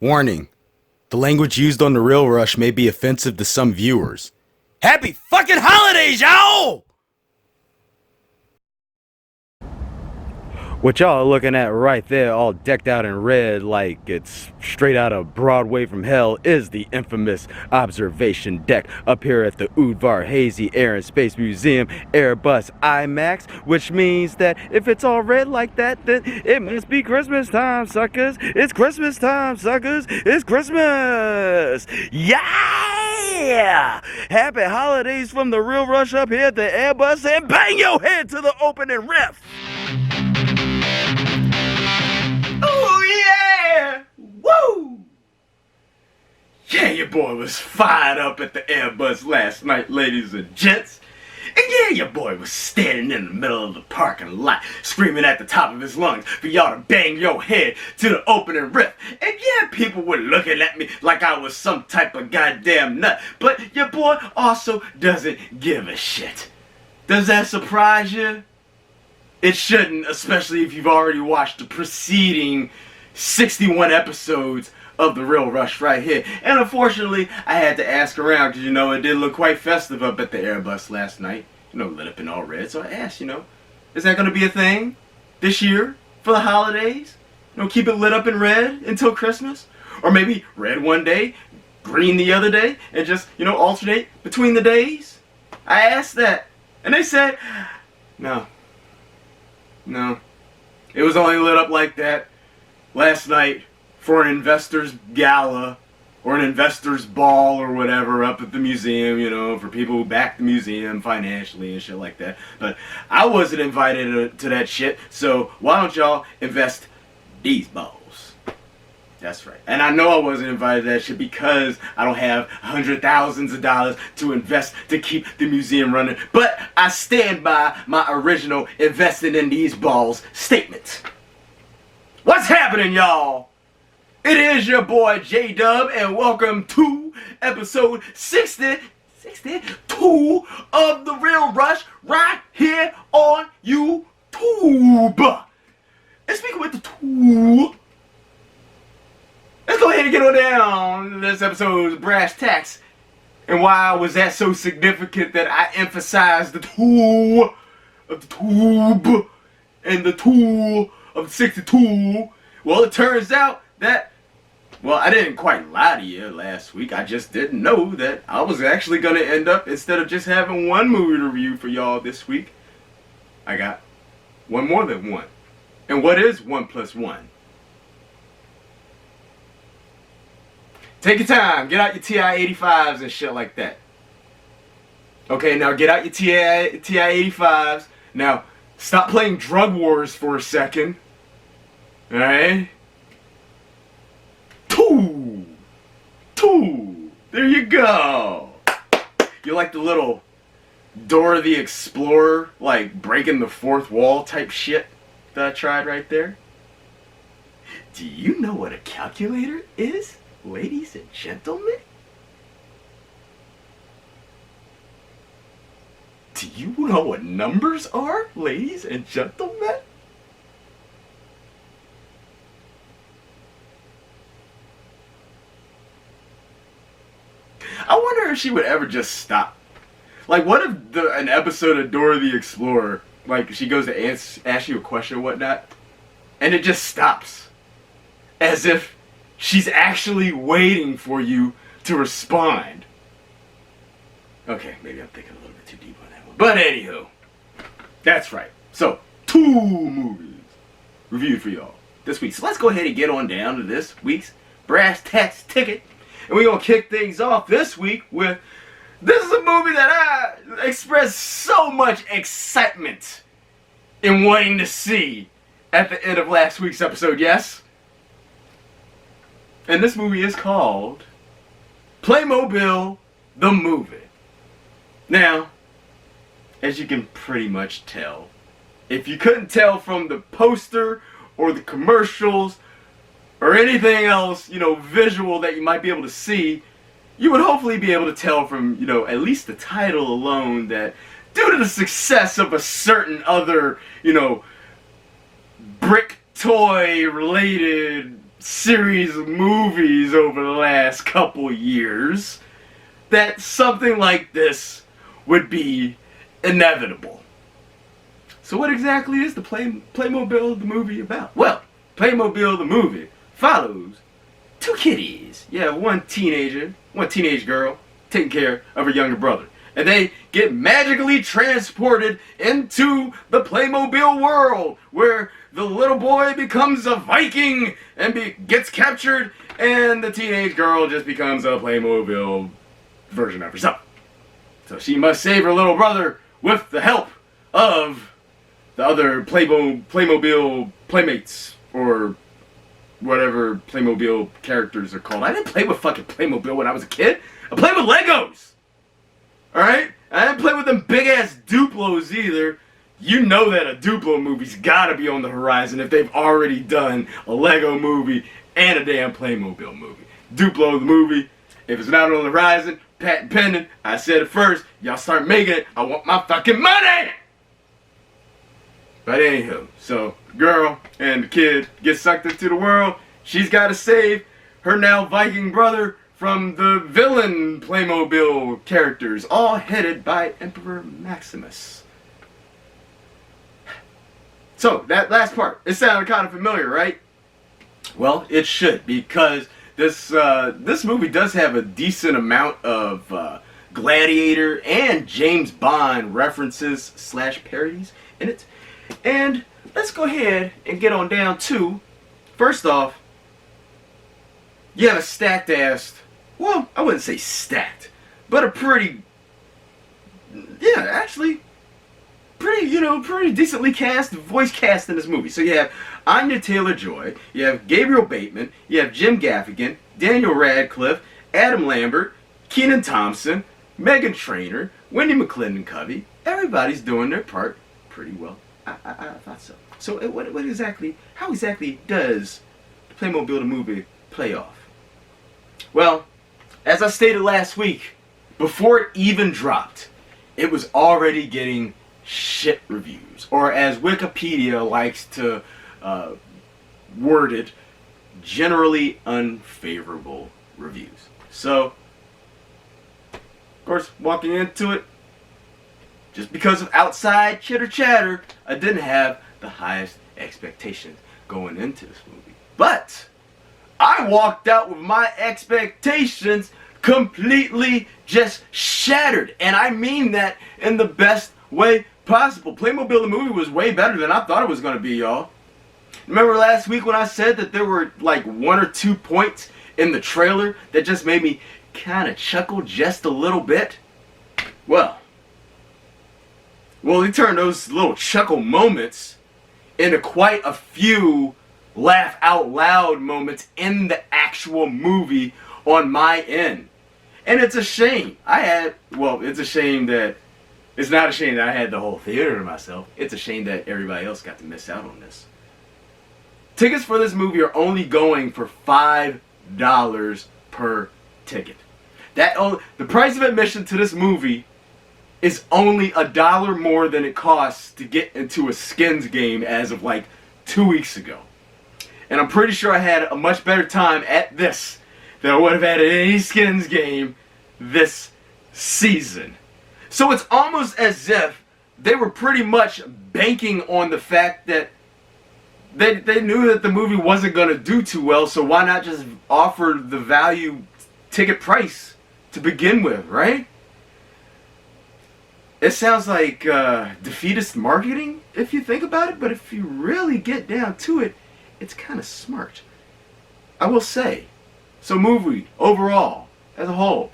Warning. The language used on The Real Rush may be offensive to some viewers. Happy fucking holidays, y'all! What y'all are looking at right there, all decked out in red like it's straight out of Broadway from hell, is the infamous observation deck up here at the Udvar Hazy Air and Space Museum Airbus IMAX, which means that if it's all red like that, then it must be Christmas time, suckers. It's Christmas time, suckers. It's Christmas! Yeah! Happy holidays from The Real Rush up here at the Airbus, and bang your head to the opening riff! Oh yeah! Woo! Yeah, your boy was fired up at the Airbus last night, ladies and gents. And yeah, your boy was standing in the middle of the parking lot, screaming at the top of his lungs for y'all to bang your head to the opening riff. And yeah, people were looking at me like I was some type of goddamn nut. But your boy also doesn't give a shit. Does that surprise you? It shouldn't, especially if you've already watched the preceding 61 episodes of The Real Rush right here. And unfortunately, I had to ask around because, it did look quite festive up at the Airbus last night. Lit up in all red. So I asked, is that going to be a thing this year for the holidays? Keep it lit up in red until Christmas? Or maybe red one day, green the other day, and just, alternate between the days? I asked that. And they said, no. No. It was only lit up like that last night for an investors gala or an investors ball or whatever up at the museum, for people who back the museum financially and shit like that. But I wasn't invited to that shit, so why don't y'all invest these balls? That's right. And I know I wasn't invited to that shit because I don't have hundred thousands of dollars to invest to keep the museum running. But I stand by my original investing in these balls statement. What's happening, y'all? It is your boy J-Dub, and welcome to episode 62 of The Real Rush right here on YouTube. And speaking with the two, let's go ahead and get on down to this episode's brass tacks. And why was that so significant that I emphasized the tool of the tube and the tool of the 62? Well, it turns out that, I didn't quite lie to you last week. I just didn't know that I was actually going to end up, instead of just having one movie to review for y'all this week, I got one more than one. And what is 1 + 1? Take your time. Get out your TI-85s and shit like that. Okay, now get out your TI-85s. Now, stop playing Drug Wars for a second. Alright? Two. There you go. You like the little Dora the Explorer, like breaking the fourth wall type shit that I tried right there? Do you know what a calculator is? Ladies and gentlemen, do you know what numbers are, ladies and gentlemen? I wonder if she would ever just stop. Like, what if an episode of Dora the Explorer, like, she goes to ask you a question or whatnot, and it just stops. As if she's actually waiting for you to respond. Okay, maybe I'm thinking a little bit too deep on that one. But anywho, that's right. So, 2 movies reviewed for y'all this week. So let's go ahead and get on down to this week's brass tacks ticket. And we're going to kick things off this week with, this is a movie that I expressed so much excitement in wanting to see at the end of last week's episode, yes? And this movie is called Playmobil, the movie. Now, as you can pretty much tell, if you couldn't tell from the poster or the commercials or anything else, visual that you might be able to see, you would hopefully be able to tell from, at least the title alone that due to the success of a certain other, brick toy related series of movies over the last couple years that something like this would be inevitable. So what exactly is the Playmobil the movie about? Well, Playmobil the movie follows two kitties. Yeah, one teenage girl taking care of her younger brother. And they get magically transported into the Playmobil world, where the little boy becomes a Viking and gets captured, and the teenage girl just becomes a Playmobil version of herself. So she must save her little brother with the help of the other Playmobil playmates, or whatever Playmobil characters are called. I didn't play with fucking Playmobil when I was a kid. I played with Legos! Alright? I didn't play with them big ass Duplos either. You know that a Duplo movie's gotta be on the horizon if they've already done a Lego movie and a damn Playmobil movie. Duplo the movie, if it's not on the horizon, patent pending, I said it first, y'all start making it, I want my fucking money! But anywho, so girl and the kid get sucked into the world. She's gotta save her now Viking brother from the villain Playmobil characters, all headed by Emperor Maximus. So, that last part, it sounded kind of familiar, right? Well, it should, because this movie does have a decent amount of Gladiator and James Bond references / parodies in it. And let's go ahead and get on down to, first off, you have a stacked ass, well, I wouldn't say stacked, but a pretty, yeah, actually, pretty decently cast, voice cast in this movie. So you have Anya Taylor-Joy, you have Gabriel Bateman, you have Jim Gaffigan, Daniel Radcliffe, Adam Lambert, Kenan Thompson, Meghan Trainor, Wendy McClendon-Covey. Everybody's doing their part pretty well. I thought so. So how exactly does the Playmobil the movie play off? Well, as I stated last week, before it even dropped, it was already getting shit reviews, or as Wikipedia likes to word it, generally unfavorable reviews. So, of course, walking into it, just because of outside chitter chatter, I didn't have the highest expectations going into this movie. But I walked out with my expectations completely just shattered. And I mean that in the best way possible. Playmobil the movie was way better than I thought it was going to be, y'all. Remember last week when I said that there were like 1 or 2 points in the trailer that just made me kind of chuckle just a little bit? Well, they turned those little chuckle moments into quite a few laugh out loud moments in the actual movie on my end. And it's a shame. It's not a shame that I had the whole theater to myself. It's a shame that everybody else got to miss out on this. Tickets for this movie are only going for $5 per ticket. The price of admission to this movie is only $1 more than it costs to get into a Skins game as of like 2 weeks ago. And I'm pretty sure I had a much better time at this than I would have had at any Skins game this season. So it's almost as if they were pretty much banking on the fact that they knew that the movie wasn't going to do too well, so why not just offer the value ticket price to begin with, right? It sounds like defeatist marketing if you think about it, but if you really get down to it, it's kind of smart. I will say, so movie overall, as a whole,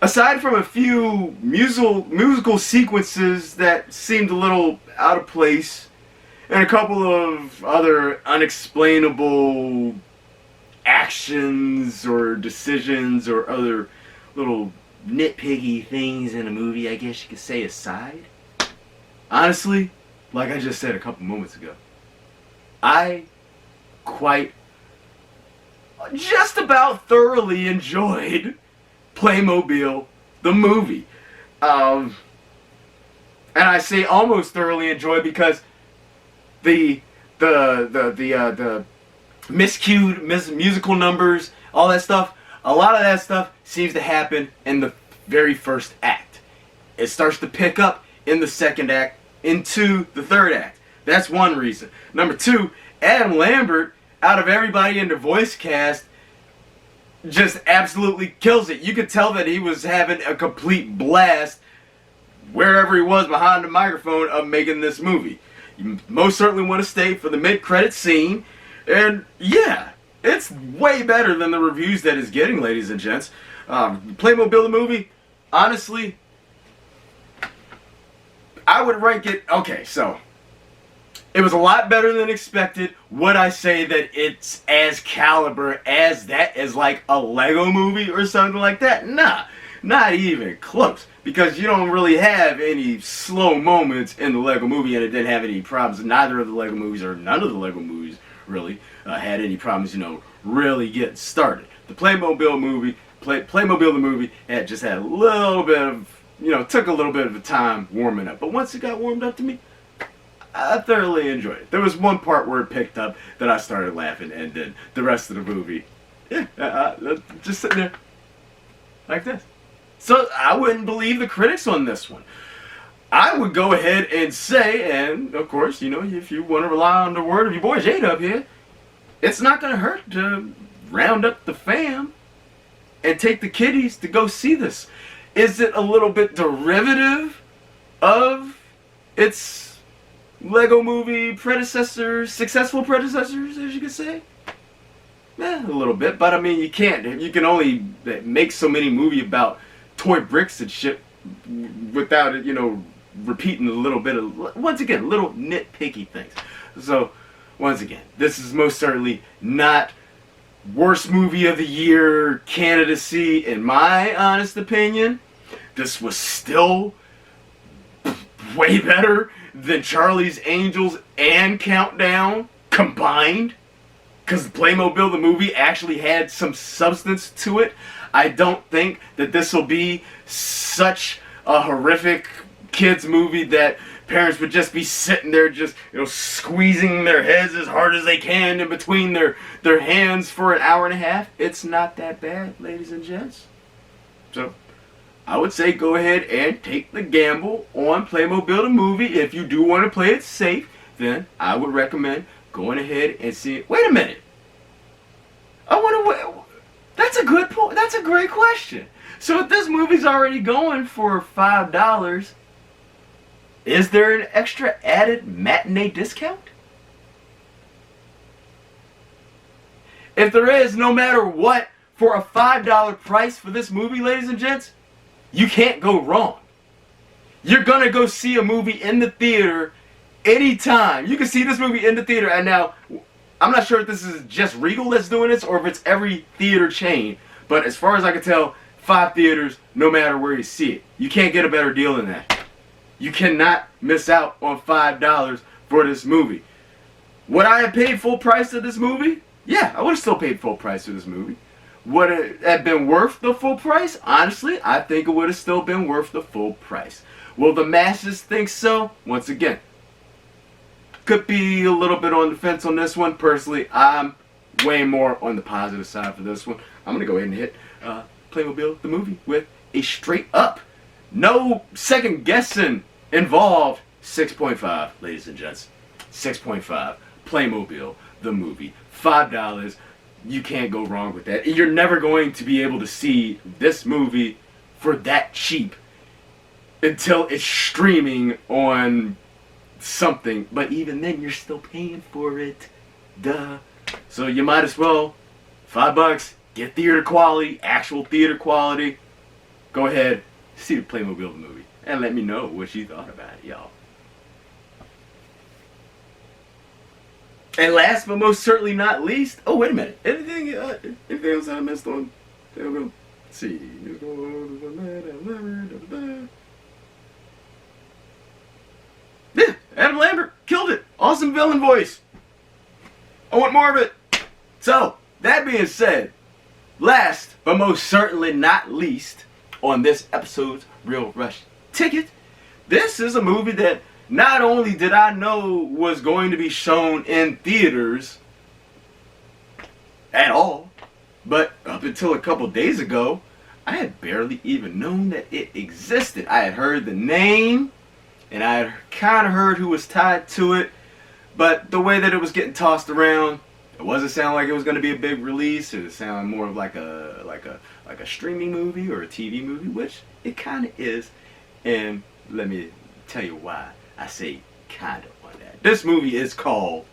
aside from a few musical sequences that seemed a little out of place, and a couple of other unexplainable actions or decisions or other little nitpicky things in a movie, I guess you could say, aside, honestly, like I just said a couple moments ago, I just about thoroughly enjoyed Playmobil the movie. And I say almost thoroughly enjoyed because the miscued musical numbers, all that stuff. A lot of that stuff seems to happen in the very first act. It starts to pick up in the second act into the third act. That's one reason. Number two, Adam Lambert, out of everybody in the voice cast, just absolutely kills it. You could tell that he was having a complete blast wherever he was behind the microphone of making this movie. You most certainly want to stay for the mid-credit scene. And yeah, it's way better than the reviews that it's getting, ladies and gents. Playmobil the movie, honestly, I would rank it, okay, so it was a lot better than expected. Would I say that it's as caliber as that as like a Lego movie or something like that? Nah, not even close. Because you don't really have any slow moments in the Lego movie, and it didn't have any problems. Neither of the Lego movies, or none of the Lego movies really, had any problems, really getting started. The Playmobil movie, Playmobil the movie, had a little bit of, took a little bit of a time warming up. But once it got warmed up to me, I thoroughly enjoyed it. There was one part where it picked up that I started laughing, and then the rest of the movie, just sitting there like this. So I wouldn't believe the critics on this one. I would go ahead and say, and of course, if you want to rely on the word of your boy Jade up here, it's not going to hurt to round up the fam and take the kiddies to go see this. Is it a little bit derivative of its Lego movie predecessors, successful predecessors, as you could say? A little bit, but I mean, you can only make so many movies about toy bricks and shit without it, repeating a little bit of, once again, little nitpicky things. So, once again, this is most certainly not worst movie of the year candidacy, in my honest opinion. This was still way better than Charlie's Angels and Countdown combined, because Playmobil the movie actually had some substance to it. I don't think that this will be such a horrific kids movie that parents would just be sitting there just, squeezing their heads as hard as they can in between their hands for an hour and a half. It's not that bad, ladies and gents. So, I would say go ahead and take the gamble on Playmobil the movie. If you do want to play it safe, then I would recommend going ahead and see it. Wait a minute. That's a good point. That's a great question. So if this movie's already going for $5, is there an extra added matinee discount? If there is, no matter what, for a $5 price for this movie, ladies and gents, you can't go wrong. You're going to go see a movie in the theater anytime. You can see this movie in the theater. And now, I'm not sure if this is just Regal that's doing this or if it's every theater chain. But as far as I can tell, 5 theaters, no matter where you see it. You can't get a better deal than that. You cannot miss out on $5 for this movie. Would I have paid full price for this movie? Yeah, I would have still paid full price for this movie. Would it have been worth the full price? Honestly, I think it would have still been worth the full price. Will the masses think so? Once again, could be a little bit on the fence on this one. Personally, I'm way more on the positive side for this one. I'm going to go ahead and hit Playmobil the movie with a straight up, no second guessing involved, 6.5, ladies and gents. 6.5. Playmobil the movie. $5. You can't go wrong with that. You're never going to be able to see this movie for that cheap until it's streaming on something. But even then, you're still paying for it. Duh. So you might as well, $5, get theater quality, actual theater quality. Go ahead, see the Playmobil the movie, and let me know what you thought about it, y'all. And last but most certainly not least, oh wait a minute, anything else I missed on? Let's see. Yeah, Adam Lambert killed it. Awesome villain voice. I want more of it. So, that being said, last but most certainly not least on this episode's Real Rush Ticket, this is a movie that not only did I know was going to be shown in theaters, at all. But up until a couple days ago, I had barely even known that it existed. I had heard the name, and I had kind of heard who was tied to it, but the way that it was getting tossed around, it wasn't sounding like it was going to be a big release. It was sounding more of like a streaming movie or a TV movie, which it kind of is. And let me tell you why I say kind of on that. This movie is called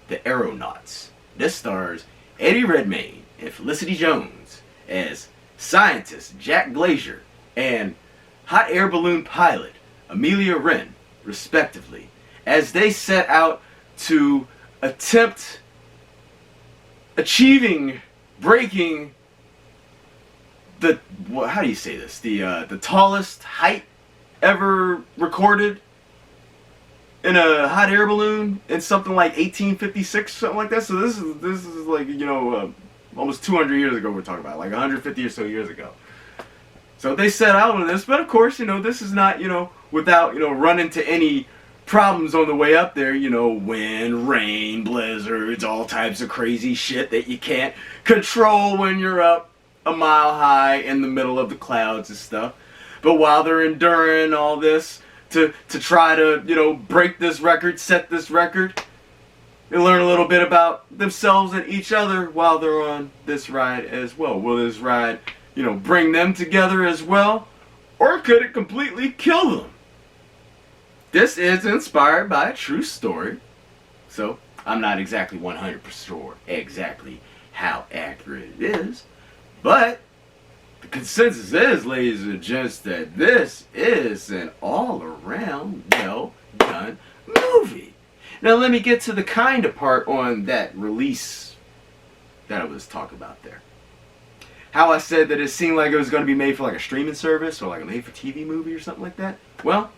The Aeronauts. This stars Eddie Redmayne and Felicity Jones as scientist Jack Glazier and hot air balloon pilot Amelia Wren, respectively, as they set out to attempt breaking the, how do you say this? The tallest height ever recorded in a hot air balloon in something like 1856, something like that. So this is like, you know, almost 200 years ago we're talking about, like 150 or so years ago. So they set out on this, but of course, you know, this is not, you know, without, you know, running into any problems on the way up there, you know, wind, rain, blizzards, all types of crazy shit that you can't control when you're up a mile high in the middle of the clouds and stuff. But while they're enduring all this to try to, you know, break this record, set this record, they learn a little bit about themselves and each other while they're on this ride as well. Will this ride, you know, bring them together as well? Or could it completely kill them? This is inspired by a true story, so I'm not exactly 100% sure exactly how accurate it is, but the consensus is, ladies and gents, that this is an all-around well-done movie. Now let me get to the kind of part on that release that I was talking about there. How I said that it seemed like it was going to be made for like a streaming service or like a made-for-TV movie or something like that. Well,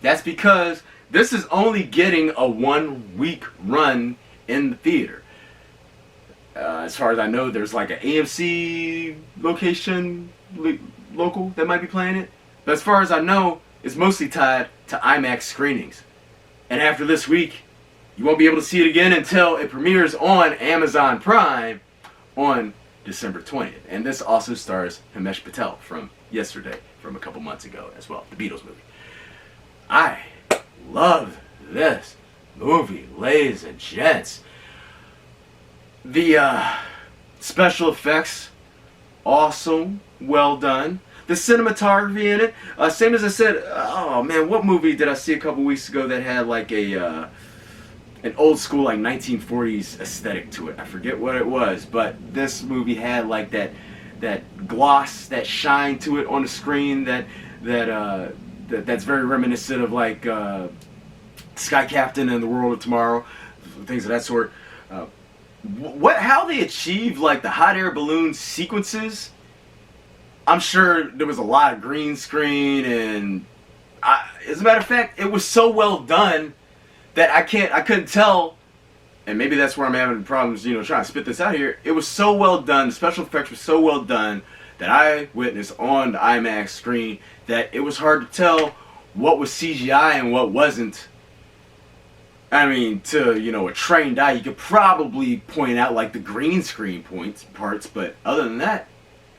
that's because this is only getting a 1-week run in the theater. As far as I know, there's like an AMC local that might be playing it. But as far as I know, it's mostly tied to IMAX screenings. And after this week, you won't be able to see it again until it premieres on Amazon Prime on December 20th. And this also stars Himesh Patel from yesterday, from a couple months ago as well, the Beatles movie. I love this movie, ladies and gents. The special effects, awesome, well done. The cinematography in it, same as I said, oh man, what movie did I see a couple weeks ago that had like an old school like 1940s aesthetic to it? I forget what it was, but this movie had like that gloss, that shine to it on the screen that's very reminiscent of like Sky Captain and the World of Tomorrow, things of that sort. How they achieved like the hot air balloon sequences, I'm sure there was a lot of green screen, and as a matter of fact, it was so well done that I couldn't tell, and maybe that's where I'm having problems, you know, trying to spit this out here. It was so well done, the special effects were so well done that I witnessed on the IMAX screen that it was hard to tell what was CGI and what wasn't. I mean, to, you know, a trained eye, you could probably point out like the green screen parts, but other than that,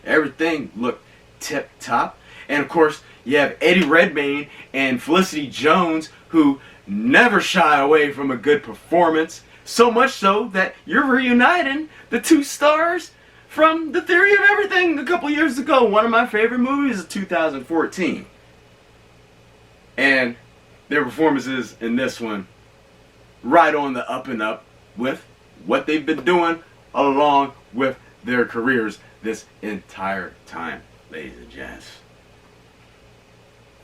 everything looked tip top. And of course, you have Eddie Redmayne and Felicity Jones, who never shy away from a good performance. So much so that you're reuniting the two stars from The Theory of Everything a couple years ago. One of my favorite movies of 2014. And their performances in this one, right on the up and up with what they've been doing along with their careers this entire time, ladies and gents.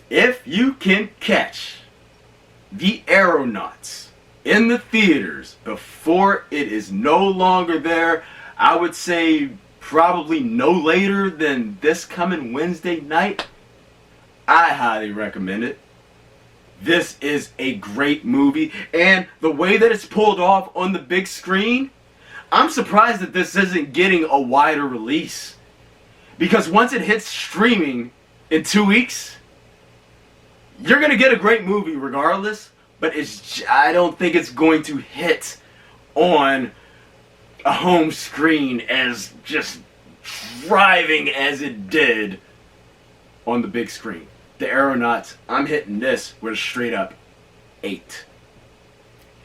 If you can catch The Aeronauts in the theaters before it is no longer there, I would say probably no later than this coming Wednesday night, I highly recommend it. This is a great movie, and the way that it's pulled off on the big screen, I'm surprised that this isn't getting a wider release. Because once it hits streaming in 2 weeks, you're going to get a great movie regardless, but I don't think it's going to hit on a home screen as just driving as it did on the big screen. The Aeronauts, I'm hitting this with a straight up 8.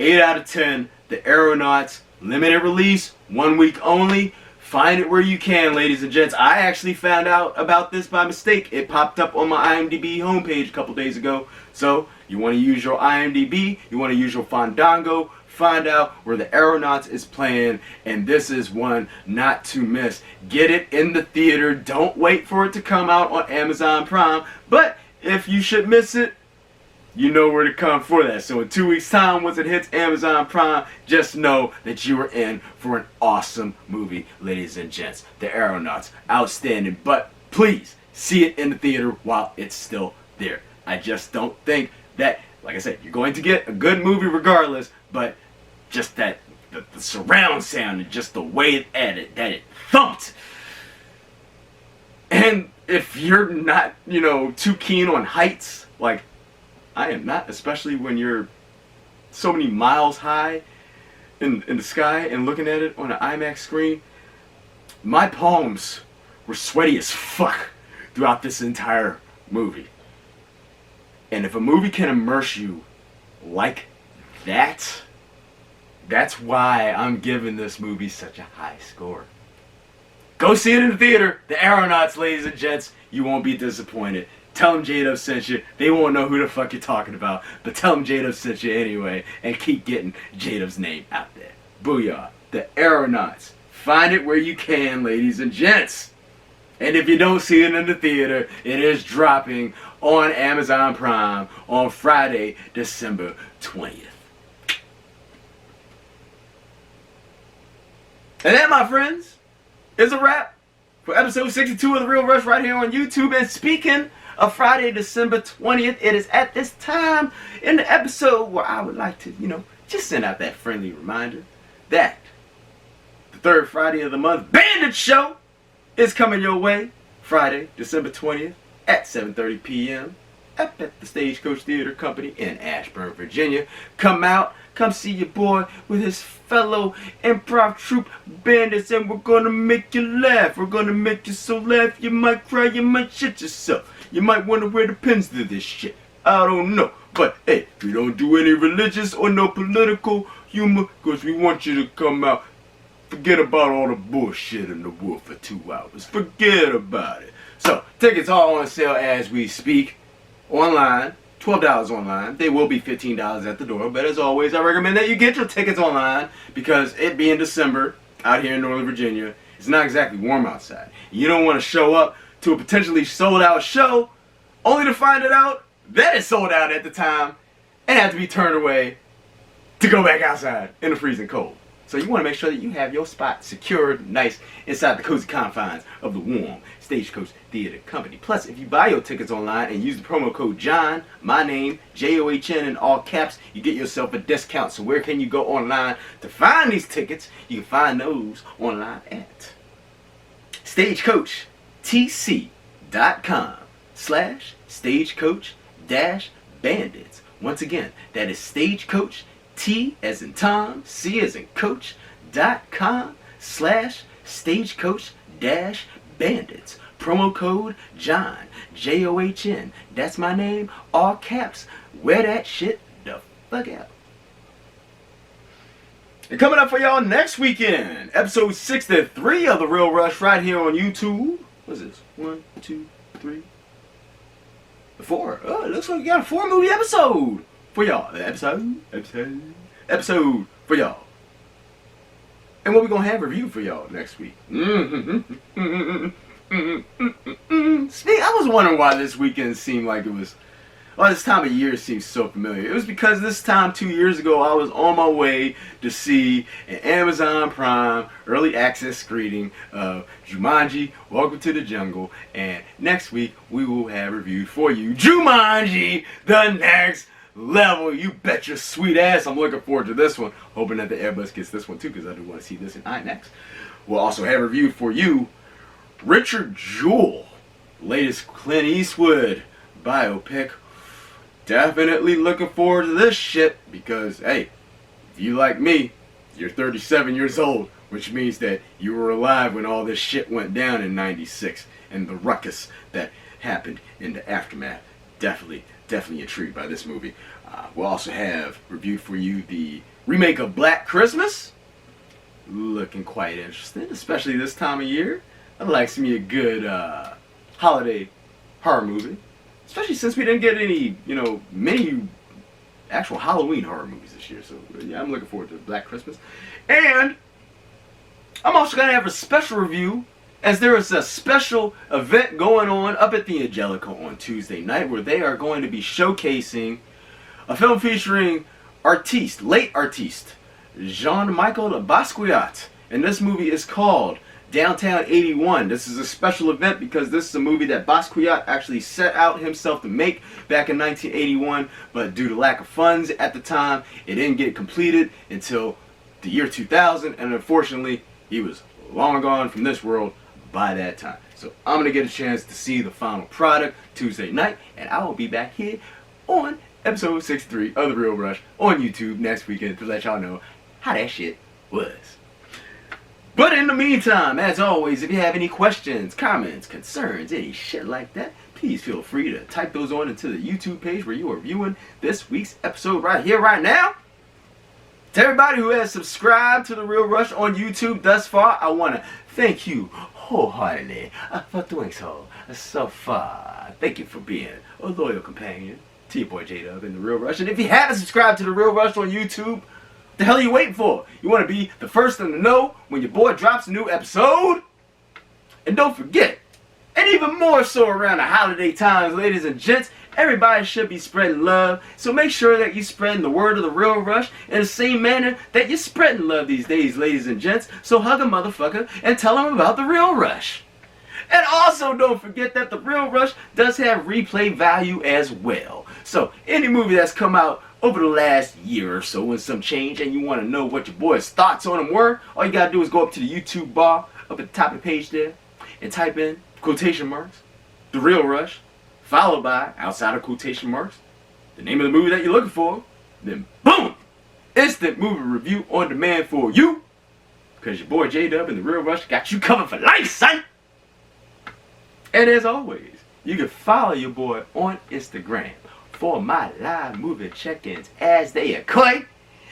8 out of 10. The Aeronauts, limited release, 1 week only. Find it where you can, ladies and gents. I actually found out about this by mistake. It popped up on my IMDb homepage a couple days ago. So, you want to use your IMDb, you want to use your Fandango, find out where the Aeronauts is playing, and this is one not to miss. Get it in the theater. Don't wait for it to come out on Amazon Prime. But if you should miss it, you know where to come for that. So in 2 weeks' time, once it hits Amazon Prime, just know that you are in for an awesome movie, ladies and gents. The Aeronauts, outstanding. But please, see it in the theater while it's still there. I just don't think that, like I said, you're going to get a good movie regardless, but just that, the surround sound and just the way that it thumped. And if you're not, too keen on heights, like I am not, especially when you're so many miles high in the sky and looking at it on an IMAX screen, my palms were sweaty as fuck throughout this entire movie. And if a movie can immerse you like that, that's why I'm giving this movie such a high score. Go see it in the theater. The Aeronauts, ladies and gents. You won't be disappointed. Tell them J-Dub sent you. They won't know who the fuck you're talking about. But tell them J-Dub sent you anyway. And keep getting J-Dub's name out there. Booyah. The Aeronauts. Find it where you can, ladies and gents. And if you don't see it in the theater, it is dropping on Amazon Prime on Friday, December 20th. And that, my friends, is a wrap for episode 62 of The Real Rush right here on YouTube. And speaking of Friday, December 20th, it is at this time in the episode where I would like to, just send out that friendly reminder that the third Friday of the month Bandit Show is coming your way Friday, December 20th at 7:30 p.m. up at the Stagecoach Theater Company in Ashburn, Virginia. Come out, come see your boy with his fellow improv troupe bandits, and we're gonna make you laugh. We're gonna make you so laugh you might cry, you might shit yourself. You might wonder where the pins to this shit. I don't know. But hey, we don't do any religious or no political humor because we want you to come out. Forget about all the bullshit in the wood for 2 hours. Forget about it. So, tickets are on sale as we speak. Online, $12 online. They will be $15 at the door. But as always, I recommend that you get your tickets online because it being December out here in Northern Virginia, it's not exactly warm outside. You don't want to show up to a potentially sold out show only to find it out that it's sold out at the time and have to be turned away to go back outside in the freezing cold. So you want to make sure that you have your spot secured nice inside the cozy confines of the warm Stagecoach Theater Company. Plus, if you buy your tickets online and use the promo code JOHN, my name, JOHN in all caps, you get yourself a discount. So where can you go online to find these tickets? You can find those online at stagecoach.com/stagecoach-bandits. Once again, that is Stagecoach, T as in Tom, C as in Coach.com/stagecoach-bandits. Promo code JOHN, JOHN. That's my name, all caps. Wear that shit the fuck out. And coming up for y'all next weekend, episode 63 of The Real Rush right here on YouTube. What's this? 1, 2, 3, 4. Oh, it looks like we got a 4-movie episode for y'all. Episode for y'all. And what we gonna have reviewed for y'all next week. I was wondering why this weekend seemed like it was, this time of year seems so familiar. It was because this time 2 years ago I was on my way to see an Amazon Prime early access screening of Jumanji, Welcome to the Jungle, and next week we will have reviewed for you Jumanji, The Next Level. You bet your sweet ass I'm looking forward to this one. Hoping that the Airbus gets this one too because I do want to see this in IMAX. We'll also have reviewed for you Richard Jewell, latest Clint Eastwood biopic. Definitely looking forward to this shit because, hey, if you like me, you're 37 years old which means that you were alive when all this shit went down in '96 and the ruckus that happened in the aftermath. Definitely intrigued by this movie. We'll also have reviewed for you the remake of Black Christmas. Looking quite interesting, especially this time of year. I'd like to see a good holiday horror movie, especially since we didn't get any, many actual Halloween horror movies this year. So yeah, I'm looking forward to Black Christmas. And I'm also going to have a special review, as there is a special event going on up at the Angelica on Tuesday night where they are going to be showcasing a film featuring late artiste, Jean-Michel Basquiat. And this movie is called Downtown 81. This is a special event because this is a movie that Basquiat actually set out himself to make back in 1981, but due to lack of funds at the time, it didn't get completed until the year 2000, and unfortunately, he was long gone from this world by that time. So I'm going to get a chance to see the final product Tuesday night, and I will be back here on episode 63 of The Real Rush on YouTube next weekend to let y'all know how that shit was. But in the meantime, as always, if you have any questions, comments, concerns, any shit like that, please feel free to type those on into the YouTube page where you are viewing this week's episode right here, right now. To everybody who has subscribed to The Real Rush on YouTube thus far, I want to thank you wholeheartedly for doing so far. Thank you for being a loyal companion to your boy J-Dub and The Real Rush. And if you haven't subscribed to The Real Rush on YouTube, what the hell are you waiting for? You want to be the first one to know when your boy drops a new episode? And don't forget, and even more so around the holiday times, ladies and gents, everybody should be spreading love. So make sure that you're spreading the word of The Real Rush in the same manner that you're spreading love these days, ladies and gents. So hug a motherfucker and tell them about The Real Rush. And also don't forget that The Real Rush does have replay value as well. So any movie that's come out over the last year or so and some change, and you want to know what your boy's thoughts on them were, all you gotta do is go up to the YouTube bar up at the top of the page there and type in quotation marks The Real Rush, followed by, outside of quotation marks, the name of the movie that you're looking for. Then boom, instant movie review on demand for you, because your boy J-Dub and The Real Rush got you covered for life, son. And as always, you can follow your boy on Instagram for my live movie check-ins as they occur,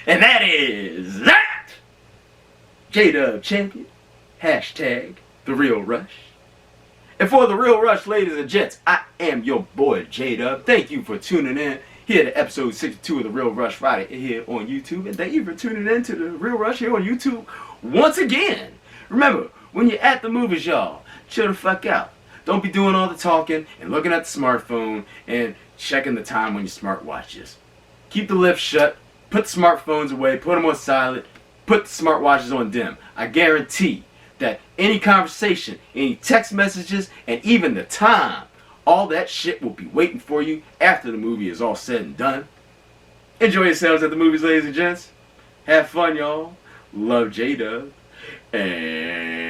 and that is that J-Dub Champion, hashtag The Real Rush. And for The Real Rush, ladies and gents, I am your boy J-Dub. Thank you for tuning in here to episode 62 of The Real Rush right here on YouTube, and thank you for tuning in to The Real Rush here on YouTube once again. Remember, when you're at the movies, y'all, chill the fuck out. Don't be doing all the talking and looking at the smartphone and checking the time on your smartwatches. Keep the lips shut, put the smartphones away, put them on silent, put the smartwatches on dim. I guarantee that any conversation, any text messages, and even the time, all that shit will be waiting for you after the movie is all said and done. Enjoy yourselves at the movies, ladies and gents. Have fun, y'all. Love J-Dub. And